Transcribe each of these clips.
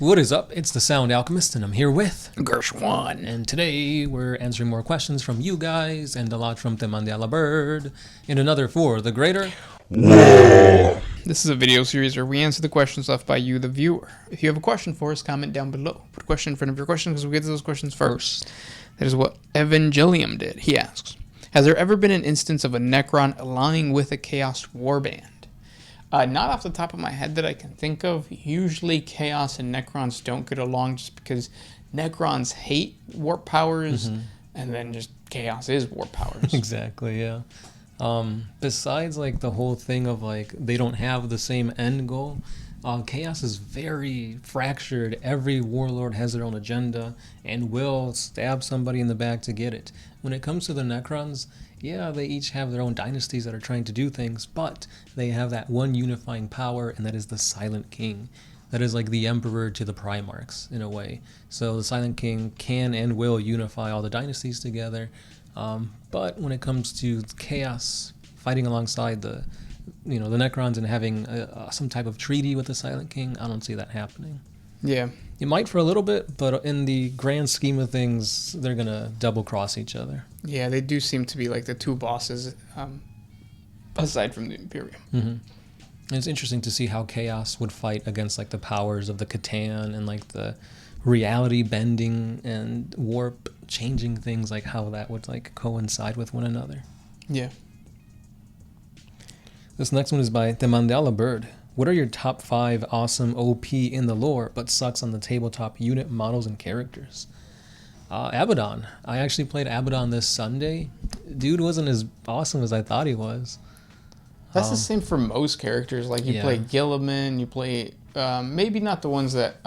What is up? It's the Sound Alchemist, and I'm here with Gershwan. And today we're answering more questions from you guys and a lot from the MandelaBird in another For the Greater War. This is a video series where we answer the questions left by you, the viewer. If you have a question for us, comment down below. Put a question in front of your question because we get to those questions first. That is what Evangelium did. He asks, has there ever been an instance of a Necron allying with a Chaos warband? Not off the top of my head that I can think of. Usually Chaos and Necrons don't get along just because Necrons hate warp powers, and then just Chaos is warp powers. Exactly, yeah. Besides, like, the whole thing of, like, they don't have the same end goal, Chaos is very fractured. Every warlord has their own agenda and will stab somebody in the back to get it. When it comes to the Necrons, yeah, they each have their own dynasties that are trying to do things, but they have that one unifying power, and that is the Silent King. That is like the Emperor to the Primarks, in a way. So the Silent King can and will unify all the dynasties together. But when it comes to Chaos fighting alongside the Necrons and having some type of treaty with the Silent King, I don't see that happening. Yeah. It might for a little bit, but in the grand scheme of things, they're going to double cross each other. Yeah, they do seem to be like the two bosses, aside from the Imperium. And it's interesting to see how Chaos would fight against like the powers of the Catan and like the reality bending and warp changing things, like how that would like coincide with one another. Yeah. This next one is by the MandelaBird. What are your top 5 awesome OP in the lore but sucks on the tabletop unit models and characters? Abaddon. I actually played Abaddon this Sunday. Dude wasn't as awesome as I thought he was. That's the same for most characters. Like you play Gilliman, you play maybe not the ones that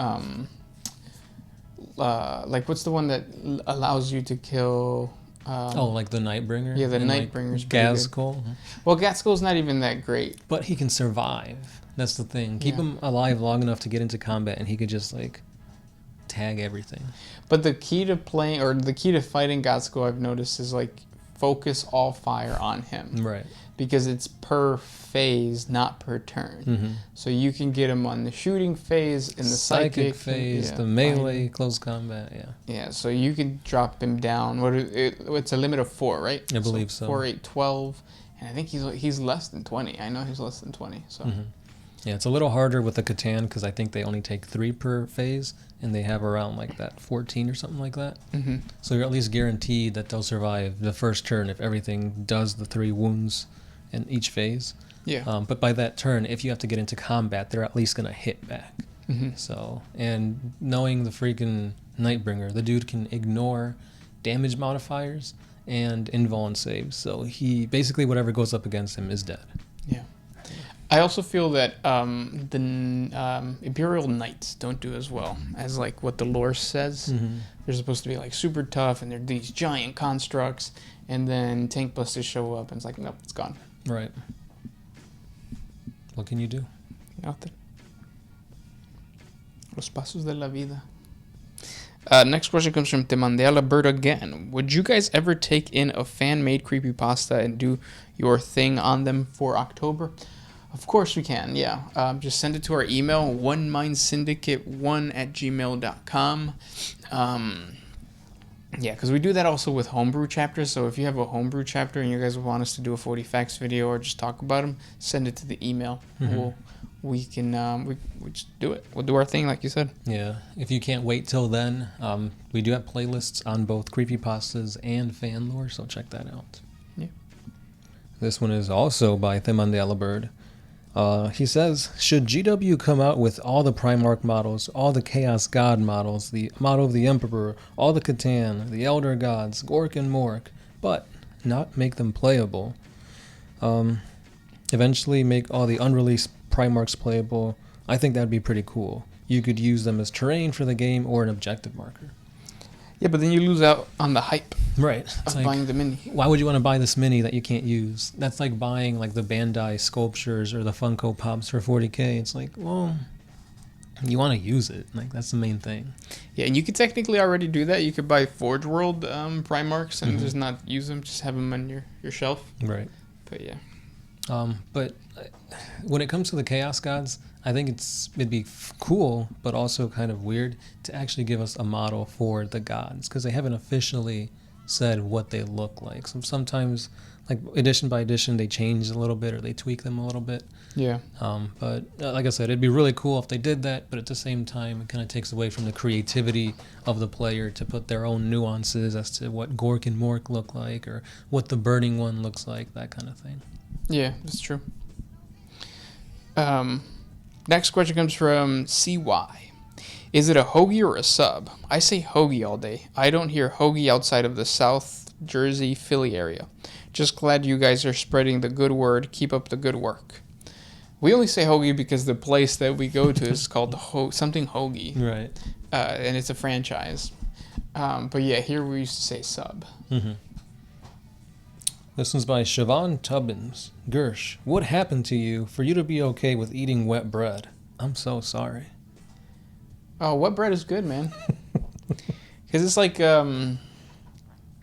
like what's the one that allows you to kill like the Nightbringer? Yeah, the Nightbringer's Gaskell. Well, Gaskell's not even that great. But he can survive. That's the thing. Keep him alive long enough to get into combat and he could just like tag everything. But the key to playing, or the key to fighting Gaskell, I've noticed, is like focus all fire on him. Right. Because it's per phase, not per turn. So you can get him on the shooting phase, in the psychic phase, the melee, close combat, Yeah, so you can drop him down. It's a limit of 4, right? I believe so. 4, 8, 12. And I think he's less than 20. I know he's less than 20. So. Yeah, it's a little harder with the Catan because I think they only take 3 per phase, and they have around like that 14 or something like that. So you're at least guaranteed that they'll survive the first turn if everything does the 3 wounds in each phase. Yeah. But by that turn, if you have to get into combat, they're at least going to hit back. So, and knowing the freaking Nightbringer, the dude can ignore damage modifiers and invuln saves. So he basically, whatever goes up against him is dead. Yeah. I also feel that the Imperial Knights don't do as well as like what the lore says. They're supposed to be like super tough, and they're these giant constructs, and then tank busters show up, and it's like, nope, it's gone. Right. What can you do? Nothing. Los pasos de la vida. Next question comes from MandelaBird again. Would you guys ever take in a fan-made creepypasta and do your thing on them for October? Of course we can, yeah. Just send it to our email, onemindsyndicate1@gmail.com. Yeah, because we do that also with homebrew chapters. So if you have a homebrew chapter and you guys want us to do a 40 facts video or just talk about them, send it to the email. We can we just do it. We'll do our thing, like you said. Yeah. If you can't wait till then, we do have playlists on both creepypastas and fan lore, so check that out. Yeah. This one is also by the MandelaBird. He says, should GW come out with all the Primark models, all the Chaos God models, the model of the Emperor, all the Catan, the Elder Gods, Gork and Mork, but not make them playable? Eventually make all the unreleased Primarks playable. I think that'd be pretty cool. You could use them as terrain for the game or an objective marker. Yeah, but then you lose out on the hype. Right. Of buying the mini. Why would you want to buy this mini that you can't use? That's like buying like the Bandai sculptures or the Funko Pops for 40K. It's like, well, you want to use it. Like, that's the main thing. Yeah, and you could technically already do that. You could buy Forge World Primarks and just not use them. Just have them on your shelf. Right. But yeah. But when it comes to the Chaos Gods, I think it'd be cool, but also kind of weird to actually give us a model for the gods, because they haven't officially said what they look like. So sometimes, like edition by edition, they change a little bit or they tweak them a little bit. Yeah. But like I said, it'd be really cool if they did that, but at the same time, it kind of takes away from the creativity of the player to put their own nuances as to what Gork and Mork look like, or what the burning one looks like, that kind of thing. Yeah, that's true. Next question comes from CY. Is it a hoagie or a sub? I say hoagie all day. I don't hear hoagie outside of the South Jersey, Philly area. Just glad you guys are spreading the good word. Keep up the good work. We only say hoagie because the place that we go to is called something hoagie. Right. And it's a franchise. But yeah, here we used to say sub. Mm-hmm. This one's by Siobhan Tubbins. Gersh, what happened to you for you to be okay with eating wet bread? I'm so sorry. Oh, wet bread is good, man. Because it's like,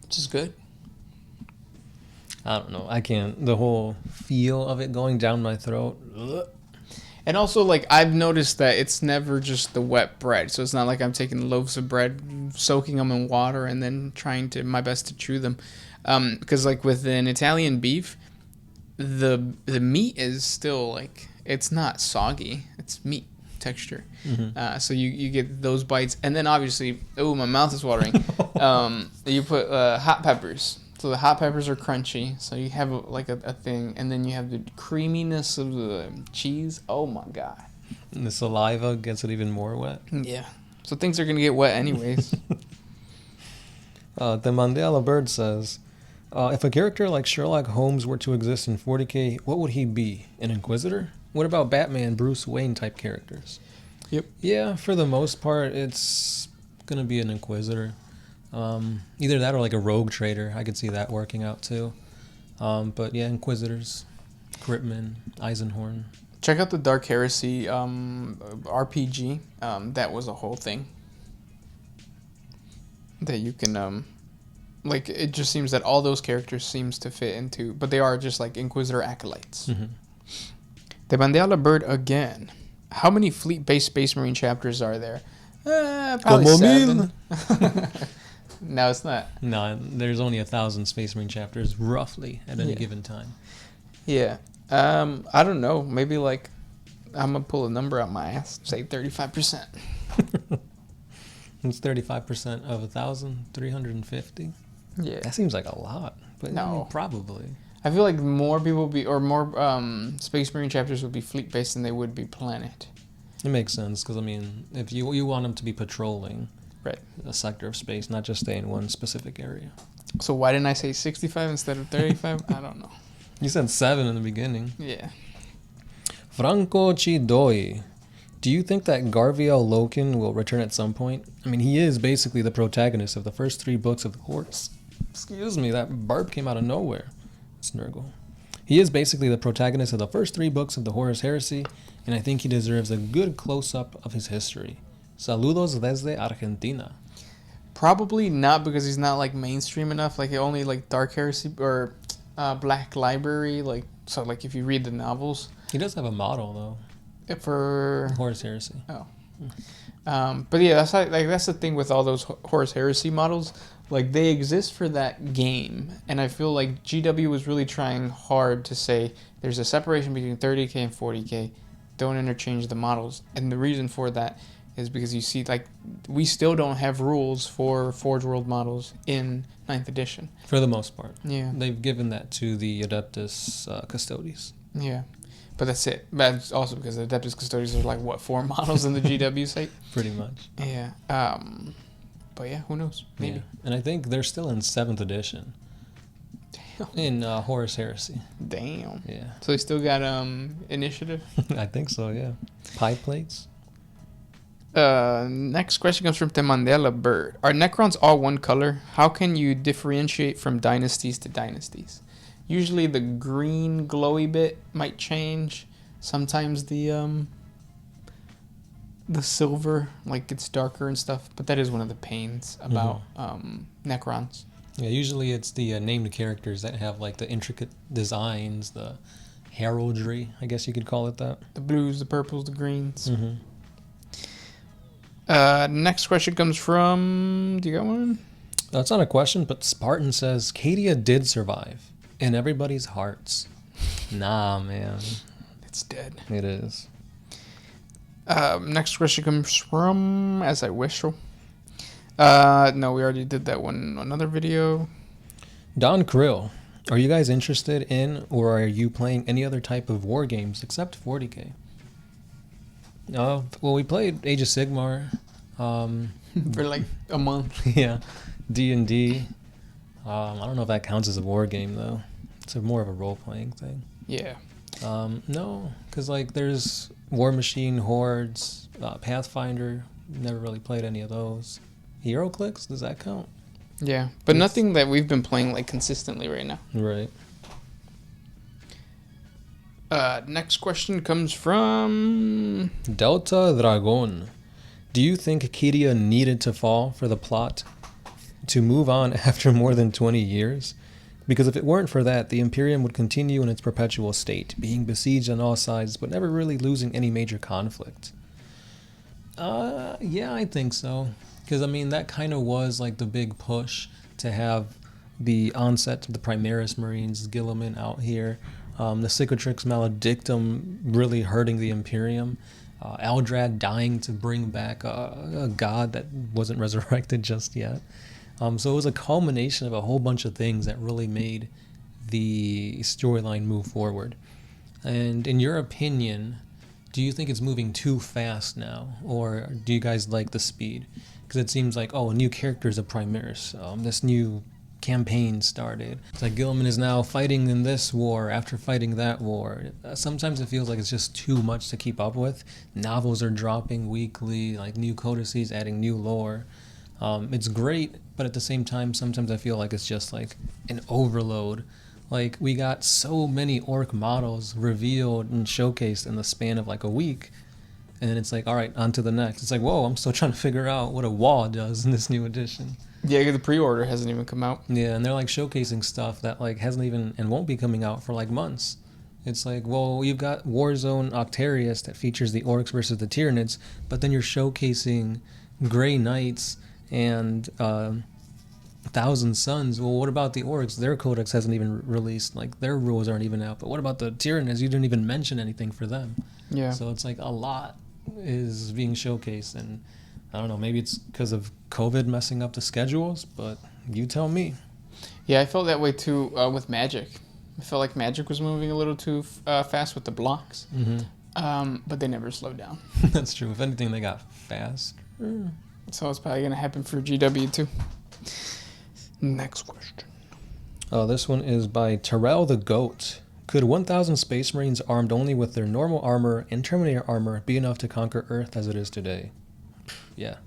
just good. I don't know. I can't. The whole feel of it going down my throat. Ugh. And also, like, I've noticed that it's never just the wet bread. So it's not like I'm taking loaves of bread, soaking them in water, and then trying my best to chew them. Because, like, with an Italian beef, the meat is still, like, it's not soggy. It's meat texture. Mm-hmm. So you get those bites. And then, obviously, my mouth is watering. You put hot peppers. So the hot peppers are crunchy. So you have, a thing. And then you have the creaminess of the cheese. Oh, my God. And the saliva gets it even more wet. Yeah. So things are going to get wet anyways. The MandelaBird says, if a character like Sherlock Holmes were to exist in 40K, what would he be? An Inquisitor? What about Batman, Bruce Wayne type characters? Yep. Yeah, for the most part, it's going to be an Inquisitor. Either that or like a rogue trader. I could see that working out too. But yeah, Inquisitors, Cryptman, Eisenhorn. Check out the Dark Heresy RPG. That was a whole thing. That you can... it just seems that all those characters seems to fit into... But they are just like Inquisitor acolytes. Mm-hmm. The MandelaBird again. How many fleet-based Space Marine chapters are there? Probably 7. No, it's not. No, there's only 1,000 Space Marine chapters, roughly, at any given time. Yeah. I don't know. Maybe, I'm going to pull a number out my ass. Say 35%. It's 35% of 1,000, 350. Yeah. That seems like a lot, but No. I mean, probably. I feel like more people more Space Marine chapters would be fleet-based than they would be planet. It makes sense, because, I mean, if you want them to be patrolling Right. a sector of space, not just stay in one specific area. So why didn't I say 65 instead of 35? I don't know. You said 7 in the beginning. Yeah. Franco Chidoi. Do you think that Guillaume Loken will return at some point? I mean, he is basically the protagonist of the first 3 books of the Horse. Excuse me, that burp came out of nowhere. Snurgle. He is basically the protagonist of the first 3 books of the Horus Heresy, and I think he deserves a good close-up of his history. Saludos desde Argentina. Probably not, because he's not mainstream enough. Only Dark Heresy or Black Library. So if you read the novels. He does have a model though. For Horus Heresy. Oh. But yeah, that's the thing with all those Horus Heresy models. They exist for that game, and I feel like GW was really trying hard to say there's a separation between 30K and 40K. Don't interchange the models, and the reason for that is because you see, we still don't have rules for Forge World models in 9th edition. For the most part. Yeah. They've given that to the Adeptus Custodes. Yeah. But that's it. That's also because the Adeptus Custodes are 4 models in the GW site. Pretty much. Yeah. But yeah, who knows? Maybe. Yeah. And I think they're still in 7th edition. Damn. In Horus Heresy. Damn. Yeah. So they still got initiative? I think so, yeah. Pie plates? Next question comes from the MandelaBird. Are Necrons all one color? How can you differentiate from dynasties to dynasties? Usually the green glowy bit might change. Sometimes the silver gets darker and stuff. But that is one of the pains about Necrons. Yeah, usually it's the named characters that have the intricate designs, the heraldry, I guess you could call it that. The blues, the purples, the greens. Mm-hmm. Next question comes from... Do you got one? That's not a question, but Spartan says, Cadia did survive in everybody's hearts. Nah, man. It's dead. It is. Next question comes from As I Wish. No, we already did that one in another video. Don Krill, are you guys interested in or are you playing any other type of war games except 40K? Well, we played Age of Sigmar. For like a month. Yeah. D&D. I don't know if that counts as a war game, though. It's more of a role-playing thing. Yeah. No, because like there's War Machine, Hordes, Pathfinder. Never really played any of those. HeroClix, does that count? Yeah, but nothing that we've been playing like consistently right now. Right. Next question comes from Delta Dragon. Do you think Cadia needed to fall for the plot to move on after more than 20 years? Because if it weren't for that, the Imperium would continue in its perpetual state, being besieged on all sides, but never really losing any major conflict. Yeah, I think so. Because, I mean, that kind of was like the big push to have the onset of the Primaris Marines, Guilliman out here, the Cicatrix Maledictum really hurting the Imperium, Aldrad dying to bring back a god that wasn't resurrected just yet. So it was a culmination of a whole bunch of things that really made the storyline move forward. And in your opinion, do you think it's moving too fast now? Or do you guys like the speed? Because it seems like, a new character is a Primaris. This new campaign started. It's like Guilliman is now fighting in this war after fighting that war. Sometimes it feels like it's just too much to keep up with. Novels are dropping weekly, like new codices adding new lore. It's great, but at the same time, sometimes I feel like it's just like an overload. Like, we got so many orc models revealed and showcased in the span of like a week, and then it's like, all right, on to the next. It's like, whoa, I'm still trying to figure out what a WAAAGH does in this new edition. Yeah, the pre-order hasn't even come out. Yeah, and they're like showcasing stuff that like hasn't even and won't be coming out for like months. It's like, well, you've got Warzone Octarius that features the orcs versus the Tyranids, but then you're showcasing Grey Knights and Thousand Suns. Well, what about the orcs? Their codex hasn't even released. Like, their rules aren't even out. But what about the Tyranids? You didn't even mention anything for them. Yeah. So it's like a lot is being showcased, and I don't know, maybe it's because of COVID messing up the schedules, but you tell me. Yeah, I felt that way too with Magic. I felt like Magic was moving a little too fast with the blocks, but they never slowed down. That's true. If anything, they got fast. So it's probably going to happen for GW too. Next question. This one is by Terrell the Goat. Could 1,000 Space Marines armed only with their normal armor and Terminator armor be enough to conquer Earth as it is today? Yeah.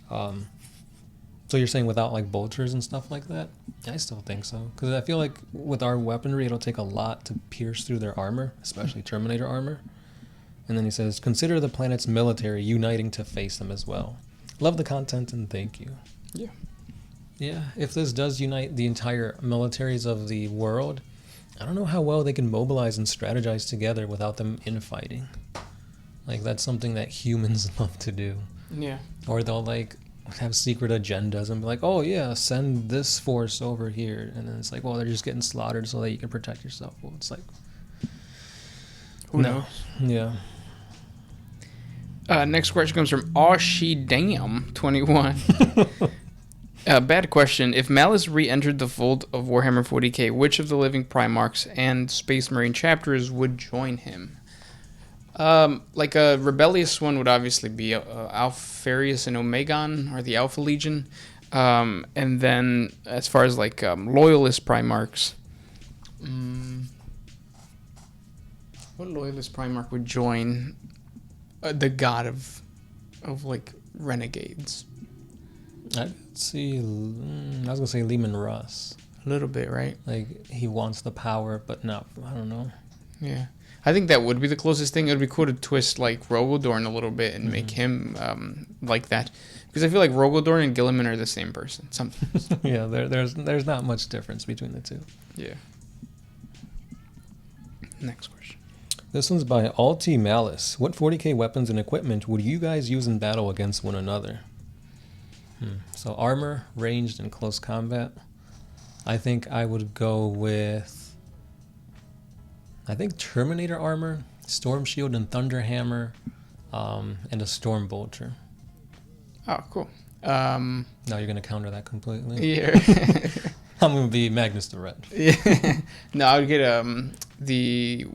So you're saying without like bolters and stuff like that? I still think so. Because I feel like with our weaponry, it'll take a lot to pierce through their armor, especially Terminator armor. And then he says, consider the planet's military uniting to face them as well. Love the content and thank you. Yeah. Yeah, if this does unite the entire militaries of the world, I don't know how well they can mobilize and strategize together without them infighting. Like, that's something that humans love to do. Yeah. Or they'll, like, have secret agendas and be like, oh, yeah, send this force over here. And then it's like, well, they're just getting slaughtered so that you can protect yourself. Well, it's like... Who knows? Yeah. Next question comes from Awshidam21. Bad question. If Malice re-entered the fold of Warhammer 40K, which of the living Primarks and Space Marine chapters would join him? Like a rebellious one would obviously be Alfarius and Omegon, or the Alpha Legion. And then as far as like loyalist Primarks, what loyalist Primark would join the god of like renegades? I'd see, I was going to say Lehman Russ. A little bit, right? Like, he wants the power, but not, I don't know. Yeah. I think that would be the closest thing. It would be cool to twist, like, Rogaldorn a little bit and make him like that. Because I feel like Rogaldorn and Guilliman are the same person sometimes. Yeah, there's not much difference between the two. Yeah. Next question. This one's by Alti Malice. What 40k weapons and equipment would you guys use in battle against one another? So armor, ranged, and close combat. I think I would go with... Terminator armor, Storm Shield and Thunder Hammer, and a Storm Bolter. Oh, cool. Now you're going to counter that completely? Yeah. I'm going to be Magnus the Red. Yeah. No, I would get the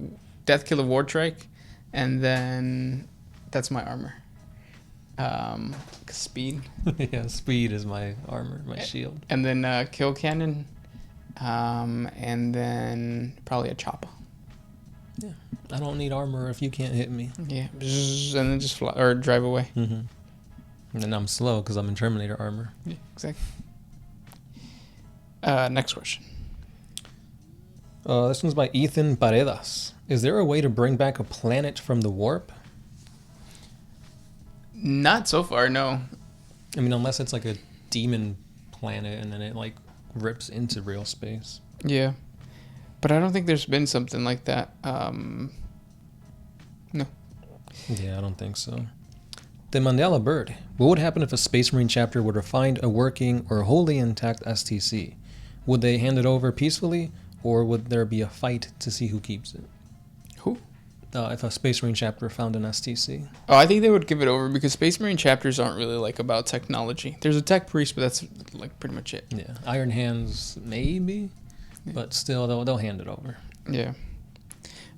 Death Killer Wartrike, and then that's my armor. Speed. Yeah, speed is my armor, my shield. And then Kill Cannon, and then probably a chopper. Yeah, I don't need armor if you can't hit me. Yeah, and then just fly or drive away. Mm-hmm. And then I'm slow because I'm in Terminator armor. Yeah, exactly. Next question. This one's by Ethan Paredes. Is there a way to bring back a planet from the warp? Not so far, no. I mean, unless it's like a demon planet and then it like rips into real space. Yeah. But I don't think there's been something like that. No. Yeah, I don't think so. The MandelaBird. What would happen if a Space Marine chapter were to find a working or wholly intact STC? Would they hand it over peacefully, or would there be a fight to see who keeps it? Who? If a Space Marine chapter found an STC. Oh, I think they would give it over because Space Marine chapters aren't really like about technology. There's a tech priest, but that's like pretty much it. Yeah, Iron Hands maybe, but still they'll hand it over. Yeah.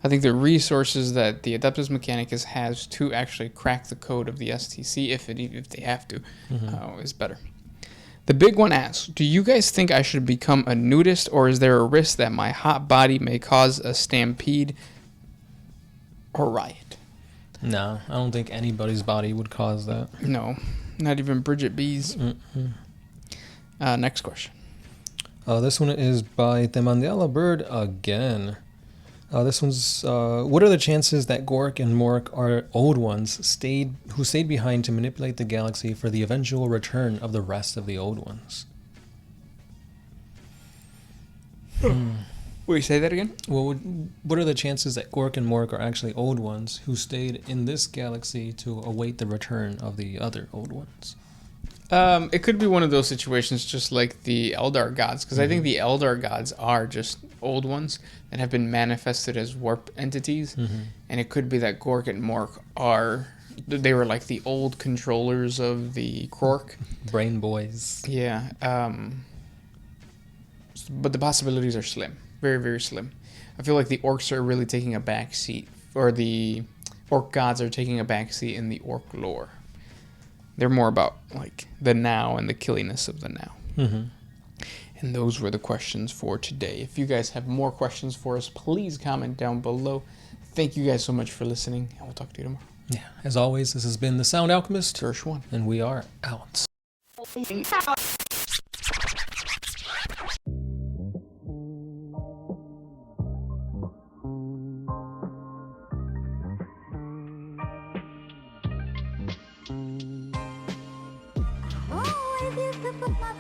I think the resources that the Adeptus Mechanicus has to actually crack the code of the STC, if they have to, is better. The big one asks, do you guys think I should become a nudist, or is there a risk that my hot body may cause a stampede or riot? No, I don't think anybody's body would cause that. No, not even Bridget B's. Next question. This one is by the MandelaBird again. This one's, what are the chances that Gork and Mork are old ones who stayed behind to manipulate the galaxy for the eventual return of the rest of the old ones? Will you say that again? Well, what are the chances that Gork and Mork are actually old ones who stayed in this galaxy to await the return of the other old ones? It could be one of those situations just like the Eldar gods, because I think the Eldar gods are just old ones that have been manifested as warp entities, and it could be that Gork and Mork they were like the old controllers of the Krork. Brain boys. Yeah, but the possibilities are slim. Very, very slim. I feel like the orcs are really taking a back seat, or the orc gods are taking a back seat in the orc lore. They're more about like the now and the killiness of the now. And those were the questions for today. If you guys have more questions for us, please comment down below. Thank you guys so much for listening, and we'll talk to you tomorrow. Yeah, as always, this has been the Sound Alchemist, Gershwin, and we are out. Oh, I used to put my